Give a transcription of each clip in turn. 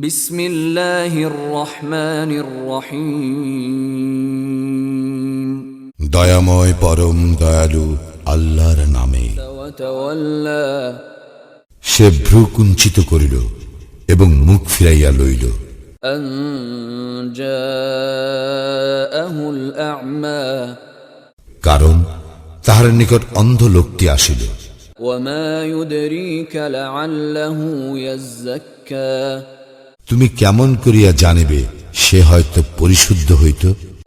বিসমিল্লাহির রহমানির রহিম। দয়াময় পরম দয়ালু আল্লাহর নামে। ওয়াতাওয়াল্লা, সে ভ্রু কুঞ্চিত করিল এবং মুখ ফিরাইয়া লইল। আন জাআহুল আ'মা, কারণ তাহার নিকট অন্ধ লোকটি আসিল। ওয়ামা ইউদরিকা লাআল্লাহু ইয়াযাক্কা, তুমি কেমন করিয়া জানিবে সে হয়তো পরিশুদ্ধ হইত।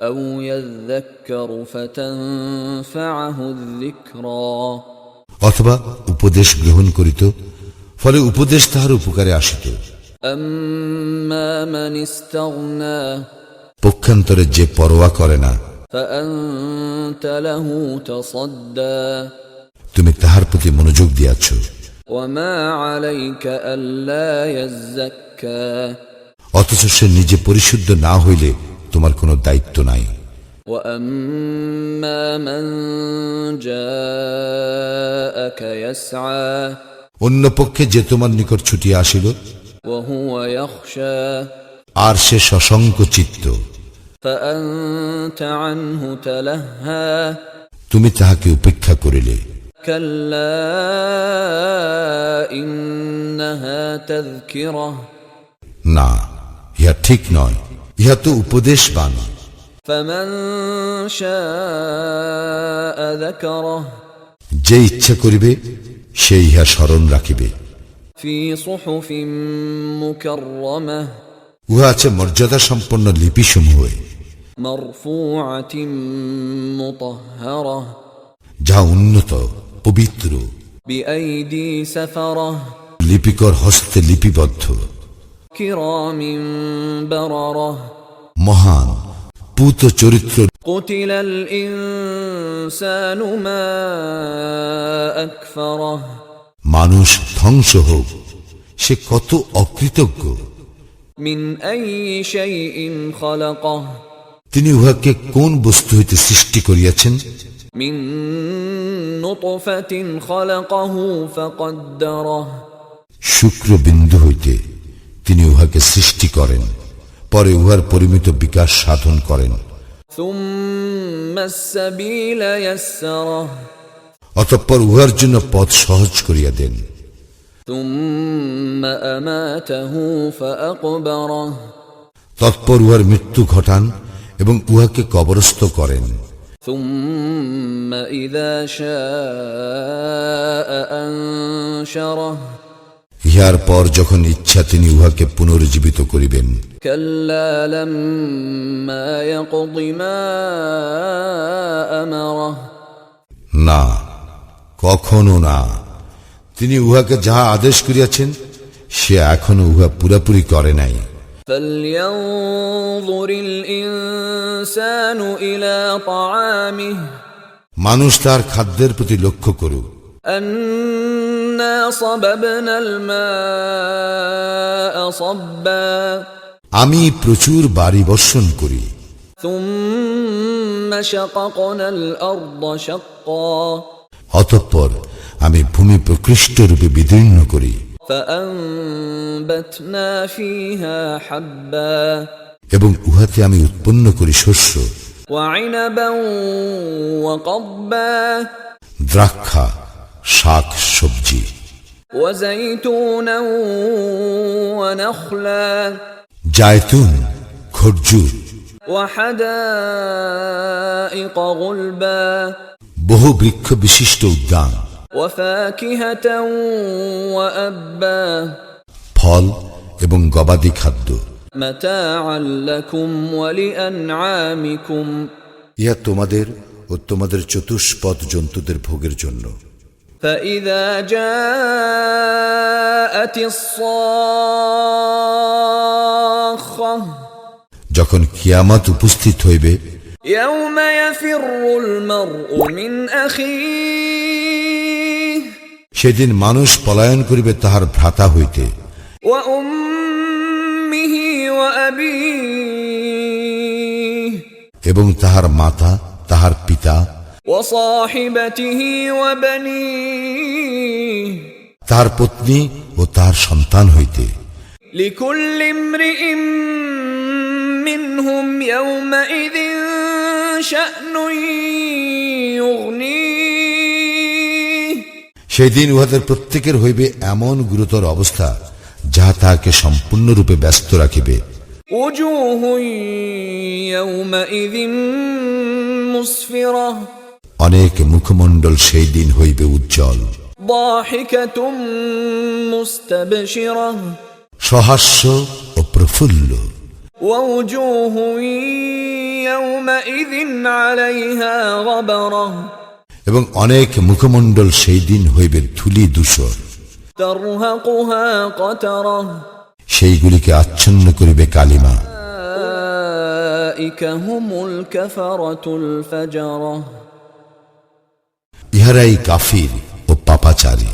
আও ইয়াযাক্কারু ফাতানফাআহুয যিকরা, অথবা উপদেশ গ্রহণ করিত, ফলে উপদেশ তাহার উপকারে আসিত। আম্মা মান ইস্তাগনা, পক্ষান্তরে যে পরোয়া করে না, ফাআনতা লাহু তাসাদ্দা, তুমি তাহার প্রতি মনোযোগ দিয়াছ। ওয়ামা আলাইকা আল্লা ইয়াযাক্কা, অথচ সে নিজে পরিশুদ্ধ না হইলে তোমার কোনো দায়িত্ব নাই। ওয়াম্মা মান জাআকা ইয়াসআ, অন্য পক্ষে যে তোমার নিকট ছুটিয়া আসিল, ওয়াহুয়া ইয়াখশা, আর সে সশঙ্ক চিত্ত, ফাআনতা আনহু তালাহ্হা, তুমি তাহাকে উপেক্ষা করিলে। কাল্লা ইন্নাহা তাযকিরাহ, না, ইহা ঠিক নয়, ইহা তো উপদেশ বাণী। ফামান শাআ যাকারাহ, যে ইচ্ছা করিবে সে ইহা স্মরণ রাখিবে। ফি সুহুফিন মুকাররামাহ, উহা আছে মর্যাদা সম্পন্ন লিপিসমূহে, মারফুআতিন মুতাহহারাহ, যাহা উন্নত পবিত্র, বিআইদি সাফারাহ, লিপিকর হস্তে লিপিবদ্ধ, কিরামিন বারারাহ, মহান পূত চরিত্র। কুতিলাল ইনসানু মা আকফারাহ, মানুষ ধ্বংস হোক, সে কত অকৃতজ্ঞ। মিন আইয়ি শাইইন খালাকাহ, তিনি উহাকে কোন বস্তু হইতে সৃষ্টি করিয়াছেন? মিন নুতফাতিন খালাকাহু ফাকদ্দারাহ, শুক্রবিন্দু হইতে তিনি উহাকে সৃষ্টি করেন, পরে উহার পরিমিত বিকাশ সাধন করেন। সুম্মা আস-সাবিলা ইয়াসসারাহ, অতঃপর উহার জন্য পথ সহজ করিয়া দেন। সুম্মা আমাতাহু ফাআকবারাহ, তৎপর উহার মৃত্যু ঘটান এবং উহাকে কবরস্থ করেন। সুম্মা ইযা শাআ আনশারাহ, ইহার পর যখন ইচ্ছা তিনি উহাকে পুনরুজ্জীবিত করিবেন। কাল্লা লাম্মা ইয়াকদি মা আমারাহ, না, কখনো না, তিনি উহাকে যাহা আদেশ করিয়াছেন সে এখনো উহা পুরাপুরি করে নাই। ফালইয়ানজুরিল ইনসানু ইলা তাআমিহ, মানুষ তার খাদ্যের প্রতি লক্ষ্য করুক। আন্না সাবাবনাল মাআ সাব্বা, আমি প্রচুর বাড়ি বর্ষণ করি। সুম্মা শাকাকনাল আরদা শাক্কা, অতঃপর আমি ভূমি প্রকৃষ্ট রূপে বিদীর্ণ করি ফাআনবাতনা ফীহা হাব্বা, এবং উহাতে আমি উৎপন্ন করি শস্য, ওয়া ইনাবান ওয়া কব্বা, দ্রাক্ষা, শাক সবজি, ওয়া যাইতুনান ওয়া নাখলা, জায়তুন, খরজুর, ওয়া হাদাইকা গুলবা, বহু বৃক্ষ বিশিষ্ট উদ্যান, ওয়া ফাকিহাতান ওয়া আব্বা, ফল এবং গবাদি খাদ্য। মাতাআন লাকুম ওয়া লিআনআমিকুম, ইহা তোমাদের ও তোমাদের চতুষ্পদ জন্তুদের ভোগের জন্য। فإذا جاءت الصاخة, যখন কিয়ামত উপস্থিত হইবে, يوم يفر المرء من أخيه, সেদিন মানুষ পলায়ন করিবে তাহার ভ্রাতা হইতে, وأمه وأبيه, এবং তাহার মাতা, তাহার পিতা, وصاحبته وبنيه, তাহার পত্নী ও তাহার সন্তান হইতে। لكل امرئ منهم يومئذ شأن يغنيه সেই দিন উহাদের প্রত্যেকের হইবে এমন গুরুতর অবস্থা যাহা তাহাকে সম্পূর্ণরূপে ব্যস্ত রাখিবে। وجوه يومئذ مسفرة অনেক মুখমণ্ডল সেই দিন হইবে উজ্জ্বল, ضاحكة مستبشرة সহাস্য ও প্রফুল্ল। ووجوه يومئذ عليها غبرة এবং অনেক মুখমণ্ডল সেই দিন হইবে ধূলি ধূসর, ترهقها قترة সেইগুলিকে আচ্ছন্ন করিবে কালিমা। أولئك هم الكفرة الفجرة ইহারাই কাফির ও পাপাচারী।